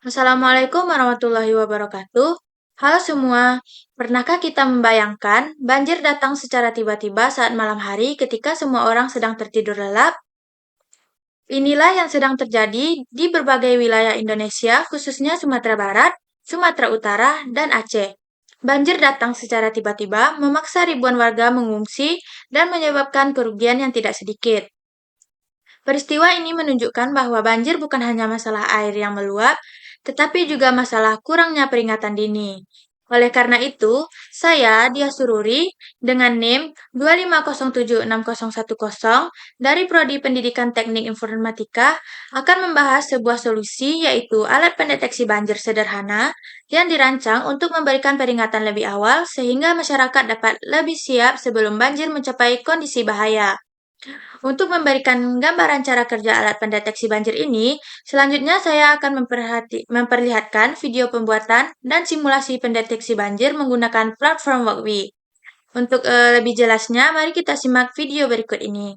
Assalamualaikum warahmatullahi wabarakatuh. Halo semua, pernahkah kita membayangkan banjir datang secara tiba-tiba saat malam hari ketika semua orang sedang tertidur lelap? Inilah yang sedang terjadi di berbagai wilayah Indonesia, khususnya Sumatera Barat, Sumatera Utara, dan Aceh. Banjir datang secara tiba-tiba, memaksa ribuan warga mengungsi dan menyebabkan kerugian yang tidak sedikit. Peristiwa ini menunjukkan bahwa banjir bukan hanya masalah air yang meluap, tetapi juga masalah kurangnya peringatan dini. Oleh karena itu, saya, Dia Sururi, dengan NIM 2507610 dari Prodi Pendidikan Teknik Informatika, akan membahas sebuah solusi yaitu alat pendeteksi banjir sederhana yang dirancang untuk memberikan peringatan lebih awal sehingga masyarakat dapat lebih siap sebelum banjir mencapai kondisi bahaya. Untuk memberikan gambaran cara kerja alat pendeteksi banjir ini, selanjutnya saya akan memperlihatkan video pembuatan dan simulasi pendeteksi banjir menggunakan platform Walkme. Untuk lebih jelasnya, mari kita simak video berikut ini.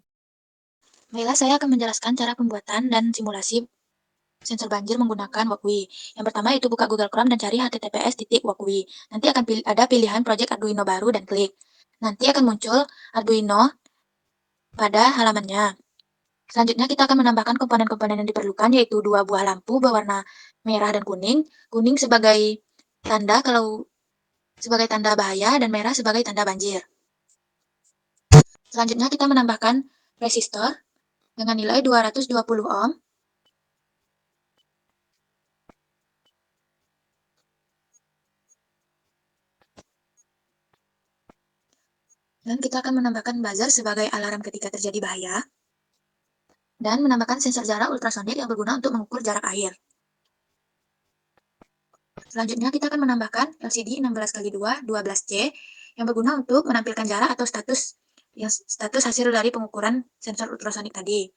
Baiklah, saya akan menjelaskan cara pembuatan dan simulasi sensor banjir menggunakan Walkme. Yang pertama itu buka Google Chrome dan cari https://walkme. Nanti akan ada pilihan project Arduino baru dan klik. Nanti akan muncul Arduino pada halamannya. Selanjutnya kita akan menambahkan komponen-komponen yang diperlukan, yaitu 2 buah lampu berwarna merah dan kuning. Kuning sebagai tanda bahaya dan merah sebagai tanda banjir. Selanjutnya kita menambahkan resistor dengan nilai 220 ohm. Dan kita akan menambahkan buzzer sebagai alarm ketika terjadi bahaya. Dan menambahkan sensor jarak ultrasonik yang berguna untuk mengukur jarak air. Selanjutnya kita akan menambahkan LCD 16x2 12C yang berguna untuk menampilkan jarak atau status hasil dari pengukuran sensor ultrasonik tadi.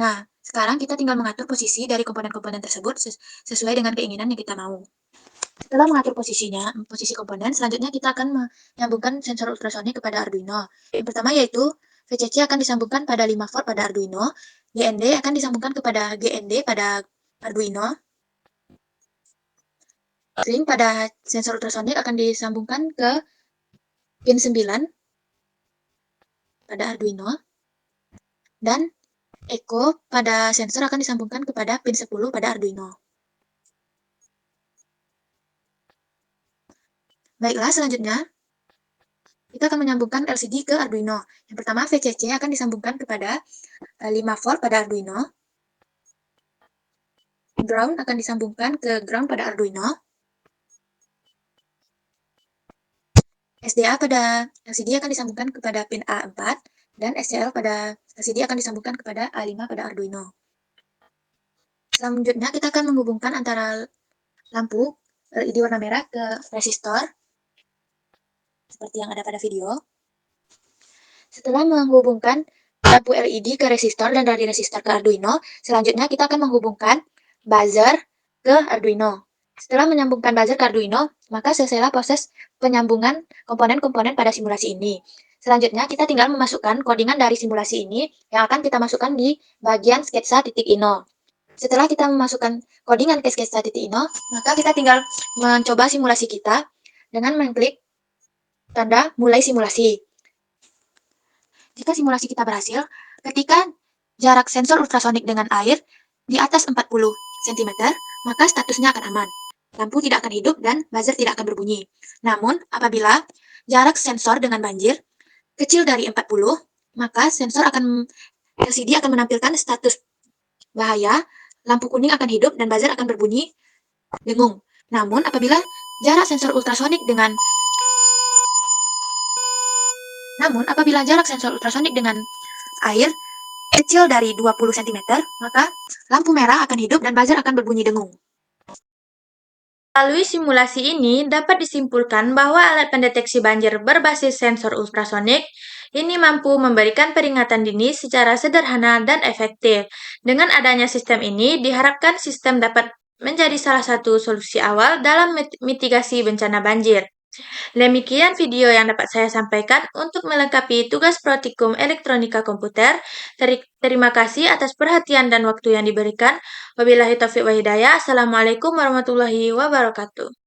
Nah, sekarang kita tinggal mengatur posisi dari komponen-komponen tersebut sesuai dengan keinginan yang kita mau. Setelah mengatur posisi komponen, selanjutnya kita akan menyambungkan sensor ultrasonik kepada Arduino. Yang pertama yaitu VCC akan disambungkan pada 5 volt pada Arduino, GND akan disambungkan kepada GND pada Arduino, string pada sensor ultrasonik akan disambungkan ke pin 9 pada Arduino, dan echo pada sensor akan disambungkan kepada pin 10 pada Arduino. Baiklah, selanjutnya kita akan menyambungkan LCD ke Arduino. Yang pertama, VCC akan disambungkan kepada 5 volt pada Arduino. Ground akan disambungkan ke ground pada Arduino. SDA pada LCD akan disambungkan kepada pin A4 dan SCL pada LCD akan disambungkan kepada A5 pada Arduino. Selanjutnya kita akan menghubungkan antara lampu LED warna merah ke resistor seperti yang ada pada video. Setelah menghubungkan lampu LED ke resistor dan dari resistor ke Arduino, selanjutnya kita akan menghubungkan buzzer ke Arduino. Setelah menyambungkan buzzer ke Arduino, maka selesailah proses penyambungan komponen-komponen pada simulasi ini. Selanjutnya, kita tinggal memasukkan codingan dari simulasi ini yang akan kita masukkan di bagian sketsa titik ino. Setelah kita memasukkan codingan ke sketsa titik ino, maka kita tinggal mencoba simulasi kita dengan mengklik tanda mulai simulasi. Jika simulasi kita berhasil, ketika jarak sensor ultrasonik dengan air di atas 40 cm, maka statusnya akan aman. Lampu tidak akan hidup dan buzzer tidak akan berbunyi. Namun, apabila jarak sensor dengan banjir kecil dari 40, maka LCD akan menampilkan status bahaya, lampu kuning akan hidup dan buzzer akan berbunyi dengung. Namun, apabila jarak sensor ultrasonik dengan air kecil dari 20 cm, maka lampu merah akan hidup dan buzzer akan berbunyi dengung. Melalui simulasi ini dapat disimpulkan bahwa alat pendeteksi banjir berbasis sensor ultrasonik ini mampu memberikan peringatan dini secara sederhana dan efektif. Dengan adanya sistem ini, diharapkan sistem dapat menjadi salah satu solusi awal dalam mitigasi bencana banjir. Demikian video yang dapat saya sampaikan untuk melengkapi tugas praktikum elektronika komputer. Terima kasih atas perhatian dan waktu yang diberikan. Wabillahi taufiq wa hidayah. Assalamualaikum warahmatullahi wabarakatuh.